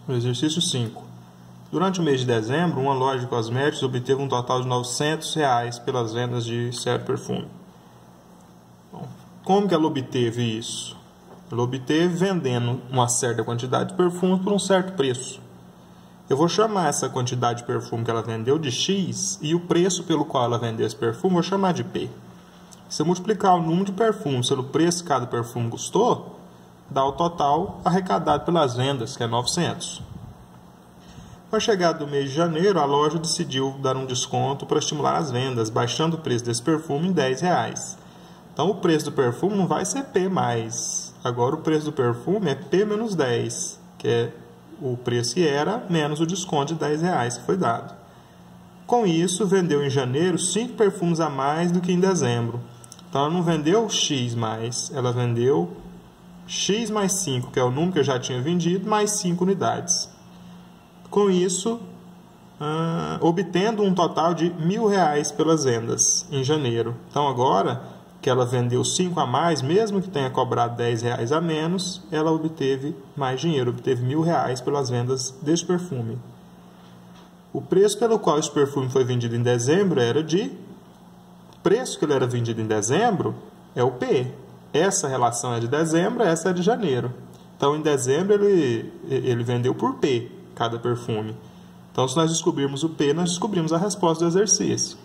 No exercício 5. Durante o mês de dezembro, uma loja de cosméticos obteve um total de R$ 900 pelas vendas de certo perfume. Bom, como que ela obteve isso? Ela obteve vendendo uma certa quantidade de perfume por um certo preço. Eu vou chamar essa quantidade de perfume que ela vendeu de X e o preço pelo qual ela vendeu esse perfume vou chamar de P. Se eu multiplicar o número de perfumes pelo preço que cada perfume custou, dá o total arrecadado pelas vendas, que é 900. Com a chegada do mês de janeiro, a loja decidiu dar um desconto para estimular as vendas, baixando o preço desse perfume em R$ 10. Então, o preço do perfume não vai ser P mais. Agora, o preço do perfume é P menos 10, que é o preço que era, menos o desconto de R$ 10 que foi dado. Com isso, vendeu em janeiro 5 perfumes a mais do que em dezembro. Então, ela não vendeu X mais, ela vendeu X mais 5, que é o número que eu já tinha vendido, mais 5 unidades. Com isso, obtendo um total de R$ 1.000 pelas vendas em janeiro. Então, agora que ela vendeu 5 a mais, mesmo que tenha cobrado R$ 10 a menos, ela obteve mais dinheiro, obteve R$ 1.000 pelas vendas deste perfume. O preço pelo qual esse perfume foi vendido em dezembro era de... O preço que ele era vendido em dezembro é o P. Essa relação é de dezembro, essa é de janeiro. Então, em dezembro, ele vendeu por P cada perfume. Então, se nós descobrirmos o P, nós descobrimos a resposta do exercício.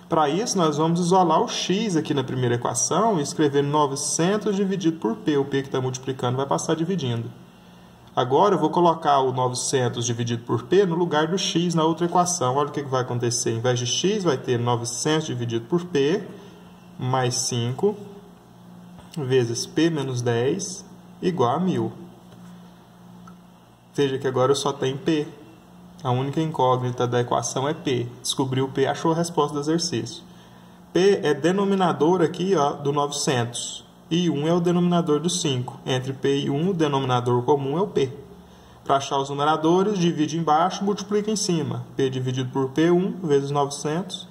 Para isso, nós vamos isolar o X aqui na primeira equação e escrever 900 dividido por P. O P que está multiplicando vai passar dividindo. Agora, eu vou colocar o 900 dividido por P no lugar do X na outra equação. Olha o que vai acontecer. Em vez de X, vai ter 900 dividido por P mais 5 vezes P menos 10 igual a 1.000. Veja que agora eu só tenho P. A única incógnita da equação é P. Descobriu o P, achou a resposta do exercício. P é denominador aqui do 900. E 1 é o denominador do 5. Entre P e 1, o denominador comum é o P. Para achar os numeradores, divide embaixo e multiplica em cima. P dividido por P1 vezes 900,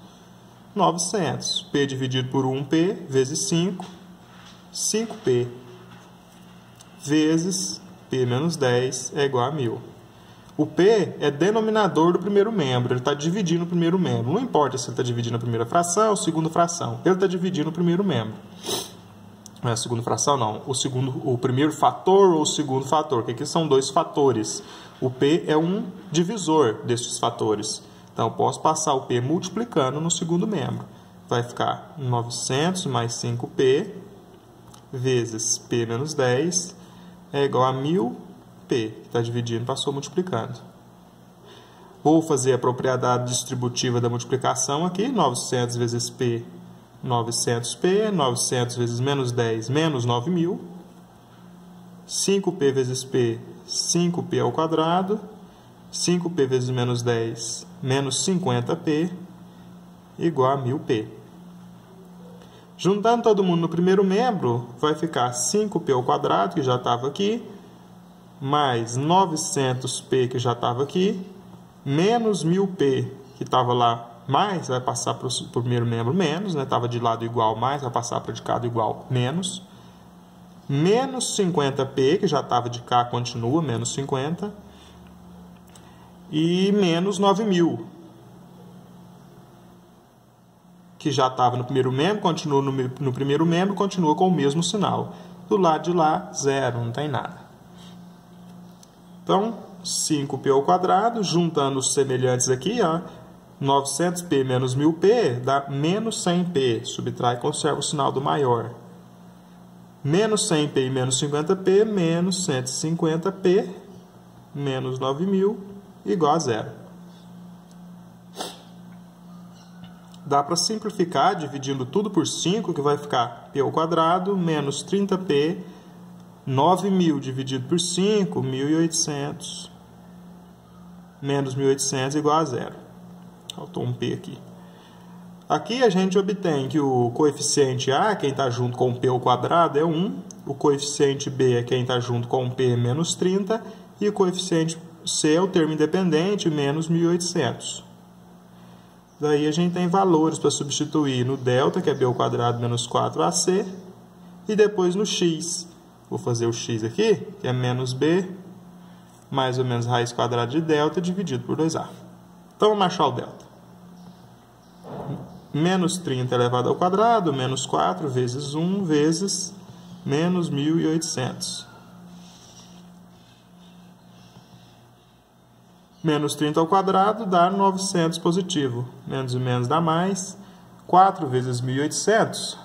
900. P dividido por 1P vezes 5, 5P vezes P menos 10 é igual a 1.000. O P é denominador do primeiro membro, ele está dividindo o primeiro membro. Não importa se ele está dividindo a primeira fração ou a segunda fração, ele está dividindo o primeiro membro. Não é a segunda fração, não. O primeiro fator ou o segundo fator, que aqui são dois fatores. O P é um divisor desses fatores. Então, eu posso passar o P multiplicando no segundo membro. Vai ficar 900 mais 5P vezes P menos 10 é igual a 1.000P. Está dividindo, passou multiplicando. Vou fazer a propriedade distributiva da multiplicação aqui. 900 vezes P, 900P. 900 vezes menos 10, menos 9.000. 5P vezes P, 5P ao quadrado. 5P vezes menos 10, menos 50P, igual a 1.000P. Juntando todo mundo no primeiro membro, vai ficar 5P ao quadrado, que já estava aqui, mais 900P, que já estava aqui, menos 1.000P, que estava lá, mais, vai passar para o primeiro membro, menos, né? Estava de lado igual, mais, vai passar para de cada igual, menos. Menos 50P, que já estava de cá, continua, menos 50. E menos 9.000, que já estava no primeiro membro, continua no primeiro membro, continua com o mesmo sinal. Do lado de lá, zero, não tem nada. Então, 5P ao quadrado, juntando os semelhantes aqui, ó, 900P menos 1.000P dá menos 100P. Subtrai e conserva o sinal do maior. Menos 100P e menos 50P, menos 150P, menos 9.000, igual a zero. Dá para simplificar dividindo tudo por 5, que vai ficar P ao quadrado, menos 30P, 9.000 dividido por 5, 1.800, menos 1.800 igual a zero. Faltou um P aqui. Aqui a gente obtém que o coeficiente A, quem está junto com o P ao quadrado, é 1. O coeficiente B é quem está junto com o P, menos 30. E o coeficiente C é o termo independente, menos 1.800. Daí a gente tem valores para substituir no delta, que é B ao quadrado menos 4AC. E depois no X. Vou fazer o X aqui, que é menos B mais ou menos raiz quadrada de delta dividido por 2A. Então, vamos achar o delta. Menos 30 elevado ao quadrado, menos 4 vezes 1 vezes menos 1.800. Menos 30 ao quadrado dá 900 positivo. Menos e menos dá mais. 4 vezes 1.800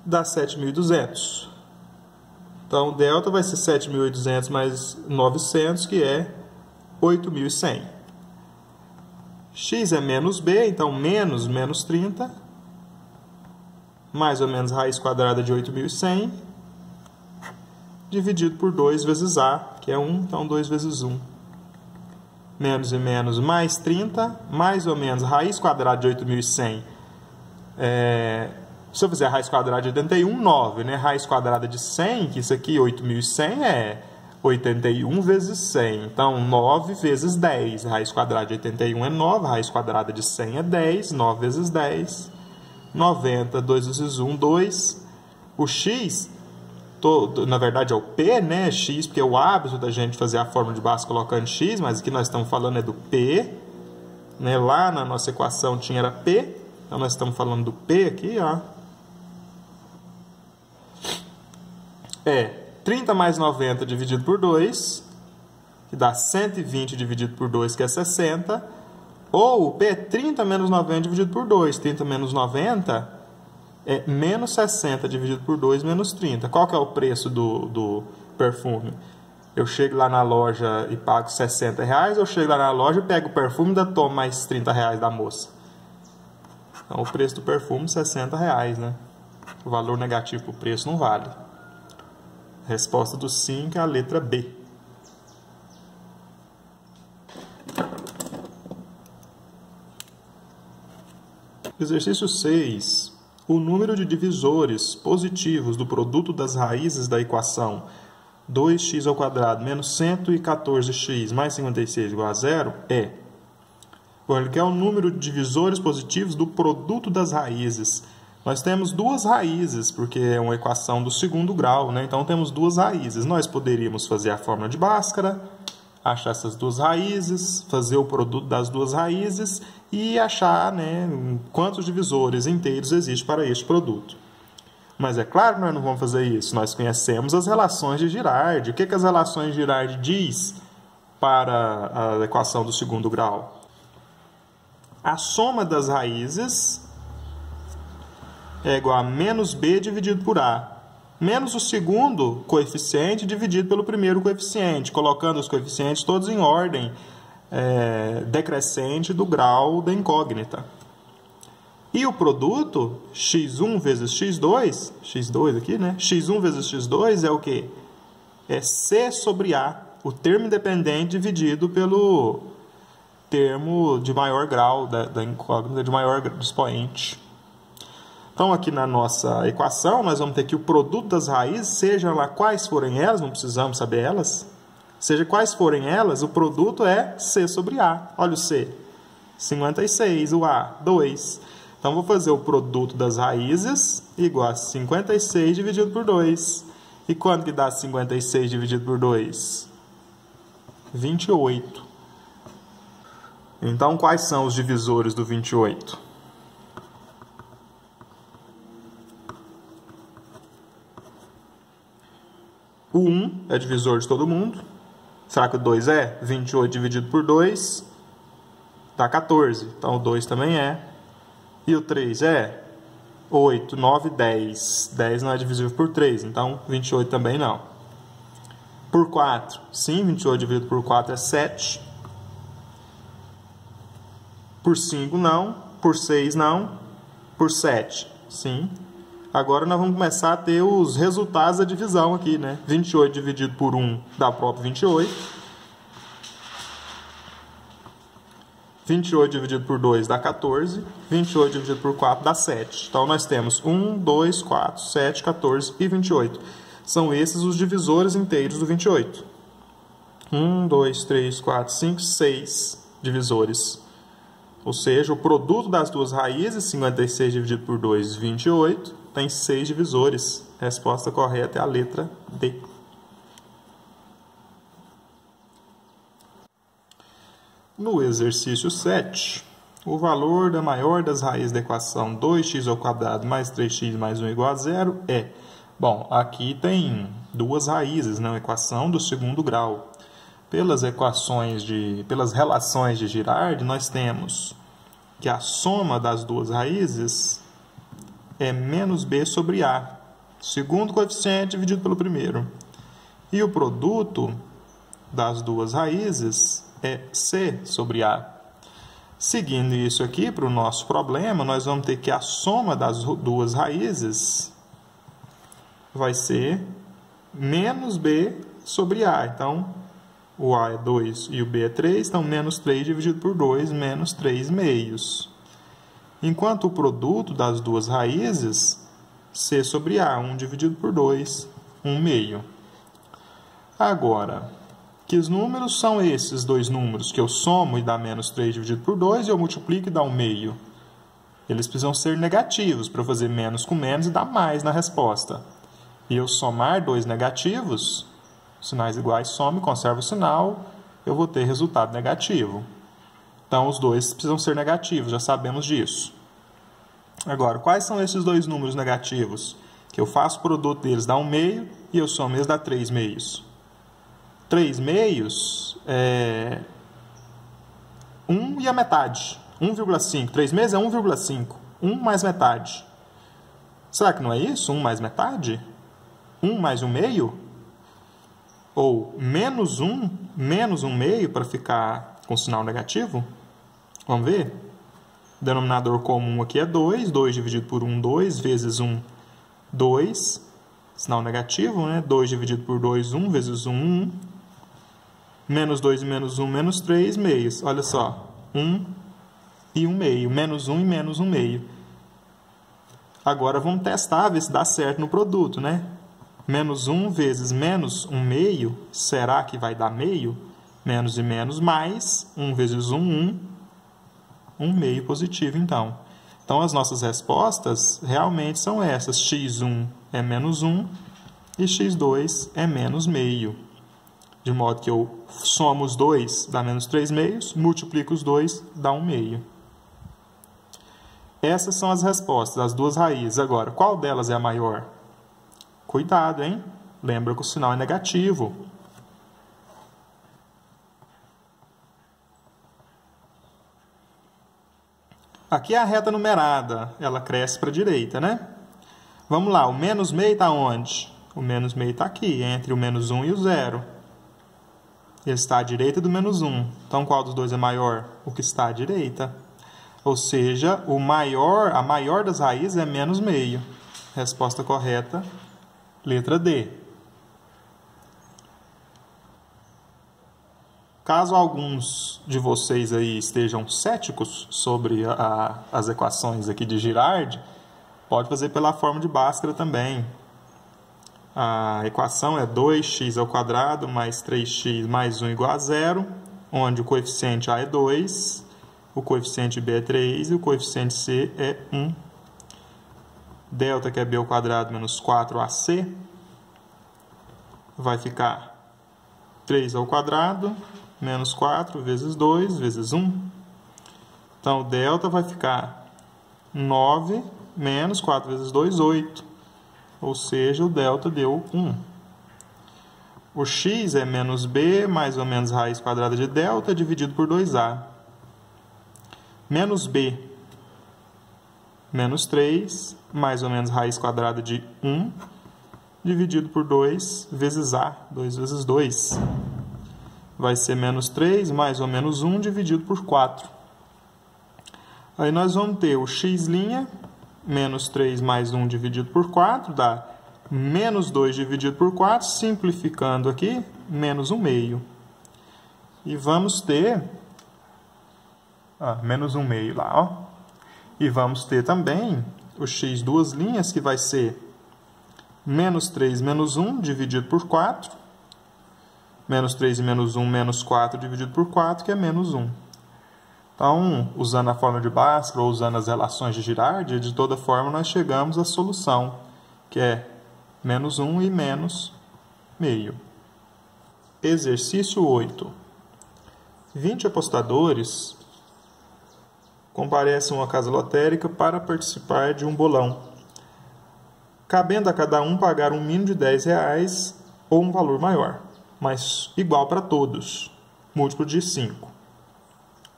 dá 7.200. Então, o delta vai ser 7.800 mais 900, que é 8.100. X é menos B, então menos 30, mais ou menos raiz quadrada de 8.100, dividido por 2 vezes A, que é 1, então 2 vezes 1. Menos e menos mais 30, mais ou menos raiz quadrada de 8.100. Se eu fizer a raiz quadrada de 81, 9, né? Raiz quadrada de 100, que isso aqui, 8.100, é 81 vezes 100. Então, 9 vezes 10. Raiz quadrada de 81 é 9, raiz quadrada de 100 é 10, 9 vezes 10. 90, 2 vezes 1, 2. O x, na verdade é o p, né? X, porque é o hábito da gente fazer a fórmula de Bhaskara colocando x, mas aqui nós estamos falando é do p. Né? Lá na nossa equação tinha era p, então nós estamos falando do p aqui, ó. 30 mais 90 dividido por 2, que dá 120 dividido por 2, que é 60. Ou o P é 30 menos 90 dividido por 2. 30 menos 90 é menos 60 dividido por 2, menos 30. Qual que é o preço do perfume? Eu chego lá na loja e pago 60 reais, eu chego lá na loja e pego o perfume e ainda tomo mais 30 reais da moça. Então, o preço do perfume, 60 reais, né? O valor negativo para o preço não vale. A resposta do 5 é a letra B. Exercício 6. O número de divisores positivos do produto das raízes da equação 2x ao quadrado menos 114x mais 56 igual a 0 é... Bom, ele quer o número de divisores positivos do produto das raízes. Nós temos duas raízes, porque é uma equação do segundo grau, né? Então, temos duas raízes. Nós poderíamos fazer a fórmula de Bhaskara, achar essas duas raízes, fazer o produto das duas raízes e achar, né, quantos divisores inteiros existem para este produto. Mas é claro que nós não vamos fazer isso. Nós conhecemos as relações de Girard. O que as relações de Girard diz para a equação do segundo grau? A soma das raízes é igual a menos B dividido por A. Menos o segundo coeficiente dividido pelo primeiro coeficiente, colocando os coeficientes todos em ordem decrescente do grau da incógnita. E o produto, x1 vezes x2, x2 aqui, né? x1 vezes x2 é o quê? É C sobre A, o termo independente dividido pelo termo de maior grau da incógnita, de maior expoente. Então, aqui na nossa equação, nós vamos ter que o produto das raízes, seja lá quais forem elas, não precisamos saber elas, seja quais forem elas, o produto é C sobre A. Olha o C, 56, o A, 2. Então, vou fazer o produto das raízes igual a 56 dividido por 2. E quanto que dá 56 dividido por 2? 28. Então, quais são os divisores do 28? O 1 é divisor de todo mundo. Será que o 2 é? 28 dividido por 2 dá 14. Então, o 2 também é. E o 3 é? 8, 9, 10. 10 não é divisível por 3, então 28 também não. Por 4, sim, 28 dividido por 4 é 7. Por 5, não. Por 6, não. Por 7, sim. Agora nós vamos começar a ter os resultados da divisão aqui, né? 28 dividido por 1 dá o próprio 28. 28 dividido por 2 dá 14. 28 dividido por 4 dá 7. Então, nós temos 1, 2, 4, 7, 14 e 28. São esses os divisores inteiros do 28. 1, 2, 3, 4, 5, 6 divisores. Ou seja, o produto das duas raízes, 56 dividido por 2, 28. tem 6 divisores. A resposta correta é a letra D. No exercício 7, o valor da maior das raízes da equação 2x² mais 3x mais 1 igual a 0 é... Bom, aqui tem duas raízes na equação do segundo grau. Pelas relações de Girard, nós temos que a soma das duas raízes é menos b sobre a, segundo coeficiente dividido pelo primeiro. E o produto das duas raízes é c sobre a. Seguindo isso aqui para o nosso problema, nós vamos ter que a soma das duas raízes vai ser menos b sobre a. Então, o a é 2 e o b é 3, então menos 3 dividido por 2, menos 3 meios. Enquanto o produto das duas raízes, c sobre a, 1 dividido por 2, 1 meio. Agora, que números são esses dois números que eu somo e dá menos 3 dividido por 2 e eu multiplico e dá 1 meio? Eles precisam ser negativos para fazer menos com menos e dar mais na resposta. E eu somar dois negativos, sinais iguais some, conserva o sinal, eu vou ter resultado negativo. Então, os dois precisam ser negativos, já sabemos disso. Agora, quais são esses dois números negativos? Que eu faço o produto deles, dá 1 meio, e eu somo eles, dá 3 meios. 3 meios é 1 e a metade. 1,5. 3 meios é 1,5. 1 mais metade. Será que não é isso? 1 mais metade? 1 mais 1 meio? Ou menos 1 meio para ficar com sinal negativo? Vamos ver? O denominador comum aqui é 2. 2 dividido por 1, 2. Vezes 1, 2. Sinal negativo, né? 2 dividido por 2, 1. Vezes 1, 1. Menos 2 e menos 1, menos 3 meios. Olha só. 1 e 1 meio. Menos 1 e menos 1 meio. Agora vamos testar, ver se dá certo no produto, né? Menos 1 vezes menos 1 meio, será que vai dar meio? Menos e menos mais, 1 vezes 1, 1. 1 meio positivo, então. Então, as nossas respostas realmente são essas. x1 é menos 1 e x2 é menos meio. De modo que eu somo os dois, dá menos 3 meios, multiplico os dois, dá 1 meio. Essas são as respostas, as duas raízes. Agora, qual delas é a maior? Cuidado, hein? Lembra que o sinal é negativo. Aqui é a reta numerada, ela cresce para a direita, né? Vamos lá, o menos meio está onde? O menos meio está aqui, entre o menos 1 e o 0. Ele está à direita do menos 1. Então, qual dos dois é maior? O que está à direita. Ou seja, a maior das raízes é menos meio. Resposta correta, letra D. Caso alguns de vocês aí estejam céticos sobre as equações aqui de Girard, pode fazer pela forma de Bhaskara também. A equação é 2x² mais 3x mais 1 igual a 0, onde o coeficiente A é 2, o coeficiente B é 3 e o coeficiente C é 1. Delta, que é b² menos 4ac, vai ficar 3² menos 4 vezes 2 vezes 1. Então, o delta vai ficar 9 menos 4 vezes 2, 8. Ou seja, o delta deu 1. O x é menos b mais ou menos raiz quadrada de delta dividido por 2a. Menos b menos 3 mais ou menos raiz quadrada de 1 dividido por 2 vezes a. 2 vezes 2. Vai ser menos 3 mais ou menos 1 dividido por 4. Aí nós vamos ter o x', menos 3 mais 1 dividido por 4, dá menos 2 dividido por 4, simplificando aqui, menos 1 meio. E vamos ter, menos 1 meio lá, ó. E vamos ter também o x duas linhas, que vai ser menos 3 menos 1 dividido por 4. Menos 3 e menos 1, menos 4 dividido por 4, que é menos 1. Então, usando a fórmula de Bhaskara ou usando as relações de Girardi, de toda forma nós chegamos à solução, que é menos 1 e menos meio. Exercício 8. 20 apostadores comparecem a uma casa lotérica para participar de um bolão, cabendo a cada um pagar um mínimo de R$10 ou um valor maior, mas igual para todos, múltiplo de 5.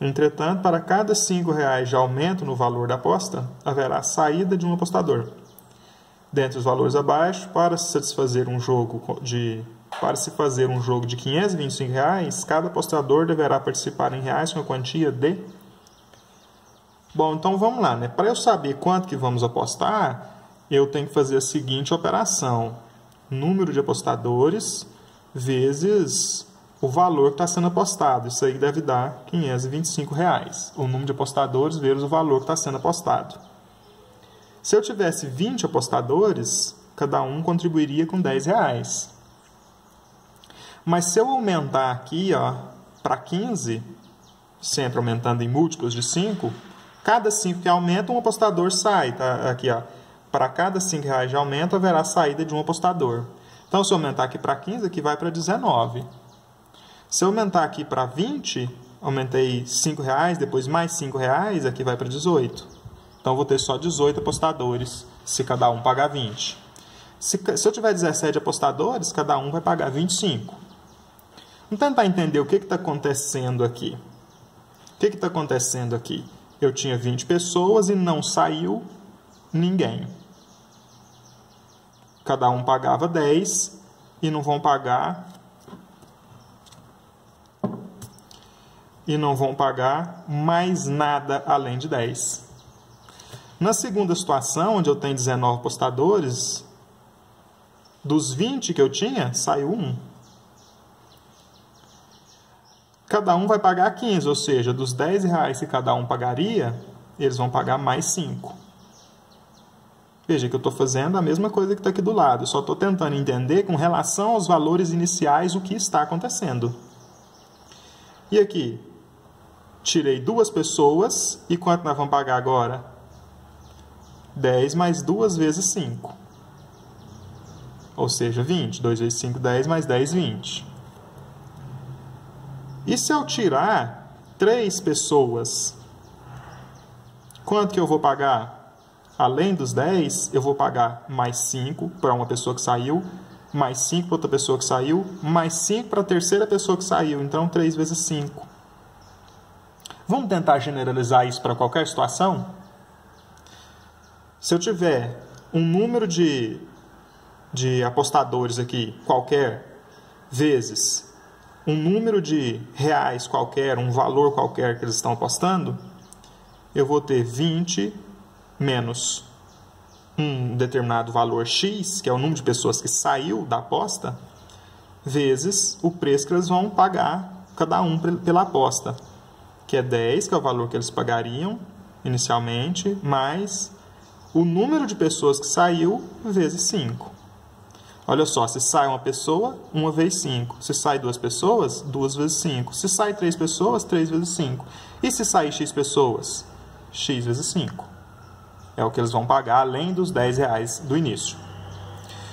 Entretanto, para cada R$5 de aumento no valor da aposta, haverá saída de um apostador. Dentre os valores abaixo, para se fazer um jogo de R$525, cada apostador deverá participar em reais com a quantia de... Bom, então vamos lá, né? Para eu saber quanto que vamos apostar, eu tenho que fazer a seguinte operação. Número de apostadores vezes o valor que está sendo apostado. Isso aí deve dar R$525. O número de apostadores vezes o valor que está sendo apostado. Se eu tivesse 20 apostadores, cada um contribuiria com R$10. Mas se eu aumentar aqui para 15, sempre aumentando em múltiplos de 5, cada 5 que aumenta, um apostador sai. Tá? Aqui, para cada R$5 de aumento, haverá saída de um apostador. Então, se eu aumentar aqui para 15, aqui vai para 19. Se eu aumentar aqui para 20, aumentei R$5, depois mais R$5, aqui vai para 18. Então, vou ter só 18 apostadores, se cada um pagar 20. Se eu tiver 17 apostadores, cada um vai pagar 25. Vamos tentar entender o que está acontecendo aqui. O que está acontecendo aqui? Eu tinha 20 pessoas e não saiu ninguém. Cada um pagava 10 e não vão pagar mais nada além de 10. Na segunda situação, onde eu tenho 19 apostadores, dos 20 que eu tinha, saiu 1. Cada um vai pagar 15, ou seja, dos R$10 que cada um pagaria, eles vão pagar mais 5. Veja que eu estou fazendo a mesma coisa que está aqui do lado, só estou tentando entender com relação aos valores iniciais o que está acontecendo. E aqui, tirei 2 pessoas, e quanto nós vamos pagar agora? 10 mais 2 vezes 5. Ou seja, 20. 2 vezes 5, 10, mais 10, 20. E se eu tirar 3 pessoas, quanto que eu vou pagar? Além dos 10, eu vou pagar mais 5 para uma pessoa que saiu, mais 5 para outra pessoa que saiu, mais 5 para a terceira pessoa que saiu. Então, 3 vezes 5. Vamos tentar generalizar isso para qualquer situação? Se eu tiver um número de apostadores aqui, qualquer, vezes um número de reais qualquer, um valor qualquer que eles estão apostando, eu vou ter 20 menos um determinado valor X, que é o número de pessoas que saiu da aposta, vezes o preço que eles vão pagar cada um pela aposta, que é 10, que é o valor que eles pagariam inicialmente, mais o número de pessoas que saiu vezes 5. Olha só, se sai uma pessoa, 1 vezes 5. Se sai 2 pessoas, 2 vezes 5. Se sai 3 pessoas, 3 vezes 5. E se sair X pessoas? X vezes 5. É o que eles vão pagar além dos R$10 do início.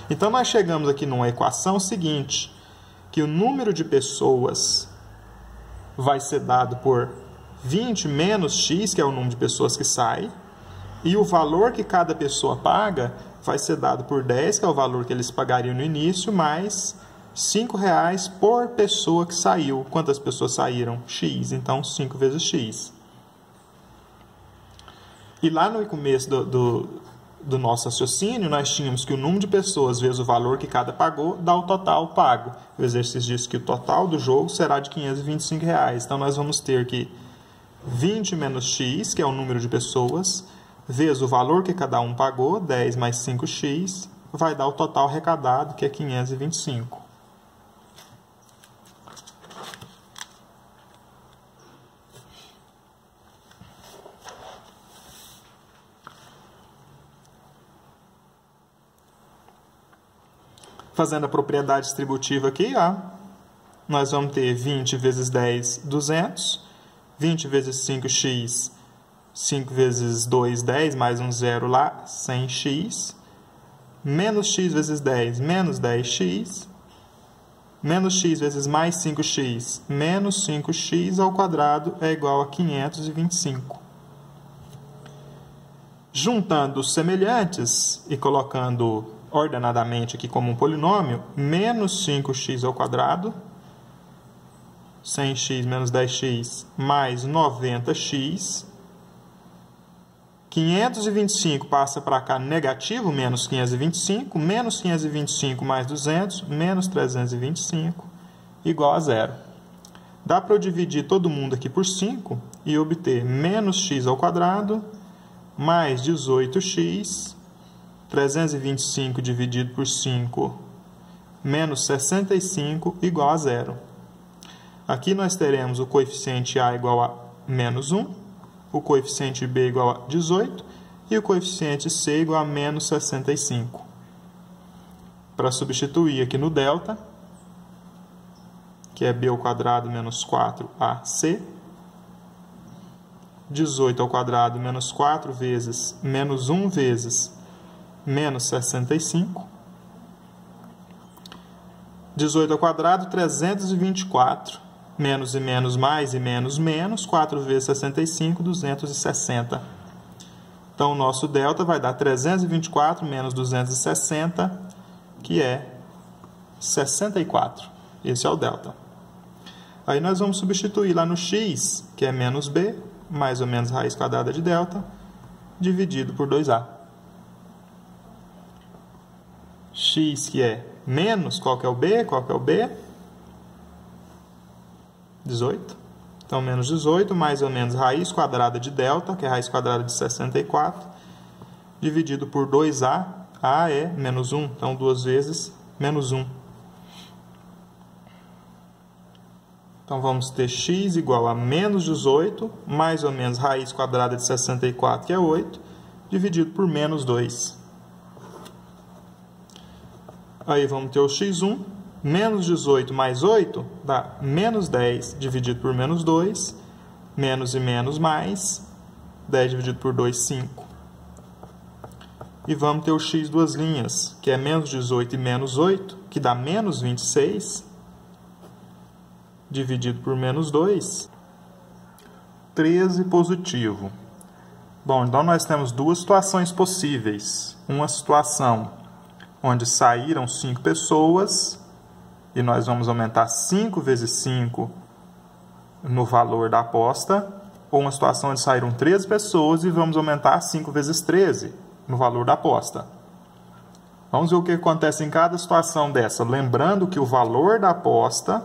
Então, nós chegamos aqui numa equação seguinte, que o número de pessoas vai ser dado por 20 menos X, que é o número de pessoas que sai, e o valor que cada pessoa paga vai ser dado por 10, que é o valor que eles pagariam no início, mais R$5 por pessoa que saiu. Quantas pessoas saíram? X. Então, 5 vezes X. E lá no começo do nosso raciocínio, nós tínhamos que o número de pessoas vezes o valor que cada pagou dá o total pago. O exercício diz que o total do jogo será de R$525. Então, nós vamos ter que 20 menos X, que é o número de pessoas, vezes o valor que cada um pagou, 10 mais 5x, vai dar o total arrecadado, que é 525. Fazendo a propriedade distributiva aqui, nós vamos ter 20 vezes 10, 200, 20 vezes 5x, 5 vezes 2, 10, mais um zero lá, 100x. Menos x vezes 10, menos 10x. Menos x vezes mais 5x, menos 5x ao quadrado é igual a 525. Juntando os semelhantes e colocando ordenadamente aqui como um polinômio, menos 5x ao quadrado, 100x menos 10x, mais 90x. 525 passa para cá negativo, menos 525, menos 525 mais 200, menos 325, igual a zero. Dá para eu dividir todo mundo aqui por 5 e obter menos x ao quadrado, mais 18x, 325 dividido por 5, menos 65, igual a zero. Aqui nós teremos o coeficiente a igual a menos 1, o coeficiente b igual a 18 e o coeficiente c igual a menos 65. Para substituir aqui no delta, que é b ao quadrado menos 4ac, 18 ao quadrado menos 4 vezes menos 1 vezes menos 65. 18 ao quadrado, 324. Menos e menos, mais e menos, menos. 4 vezes 65, 260. Então, o nosso delta vai dar 324 menos 260, que é 64. Esse é o delta. Aí, nós vamos substituir lá no x, que é menos b, mais ou menos raiz quadrada de delta, dividido por 2a. X, que é menos, qual que é o b? Qual que é o b? 18. Então, menos 18, mais ou menos raiz quadrada de delta, que é raiz quadrada de 64, dividido por 2a. A é menos 1, então 2 vezes menos 1. Então, vamos ter x igual a menos 18, mais ou menos raiz quadrada de 64, que é 8, dividido por menos 2. Aí, vamos ter o x1. Menos 18 mais 8 dá menos 10 dividido por menos 2. Menos e menos mais. 10 dividido por 2, 5. E vamos ter o x duas linhas, que é menos 18 e menos 8, que dá menos 26. Dividido por menos 2. 13 positivo. Bom, então nós temos duas situações possíveis. Uma situação onde saíram 5 pessoas e nós vamos aumentar 5 vezes 5 no valor da aposta, ou uma situação onde saíram 13 pessoas e vamos aumentar 5 vezes 13 no valor da aposta. Vamos ver o que acontece em cada situação dessa. Lembrando que o valor da aposta,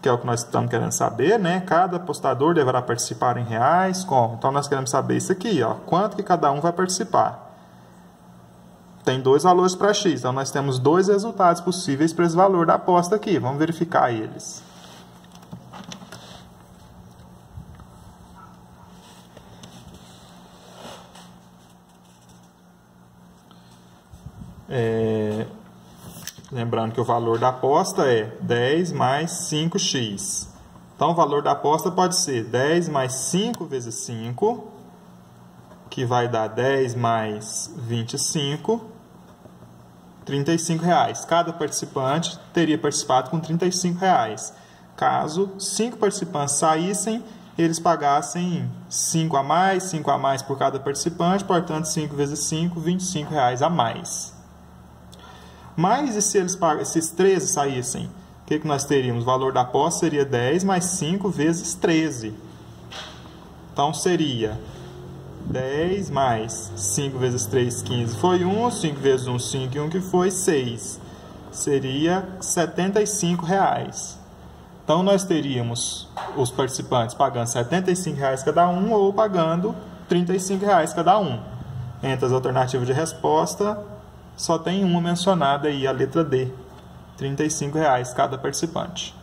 que é o que nós estamos querendo saber, né? Cada apostador deverá participar em reais. Como? Então, nós queremos saber isso aqui, ó, quanto que cada um vai participar. Tem dois valores para x, então nós temos dois resultados possíveis para esse valor da aposta aqui. Vamos verificar eles. Lembrando que o valor da aposta é 10 mais 5x. Então, o valor da aposta pode ser 10 mais 5 vezes 5, que vai dar 10 mais 25, R$35. Cada participante teria participado com R$35. Caso 5 participantes saíssem, eles pagassem 5 a mais por cada participante, portanto, 5 vezes 5, R$25 a mais. Mas e se esses 13 saíssem? O que nós teríamos? O valor da aposta seria 10 mais 5 vezes 13. Então, seria 10 mais 5 vezes 3, 15, foi 1. 5 vezes 1, 5 e 1 que foi 6. Seria R$75. Então, nós teríamos os participantes pagando R$75 cada um ou pagando R$35 cada um. Entre as alternativas de resposta, só tem uma mencionada aí, a letra D. R$35 cada participante.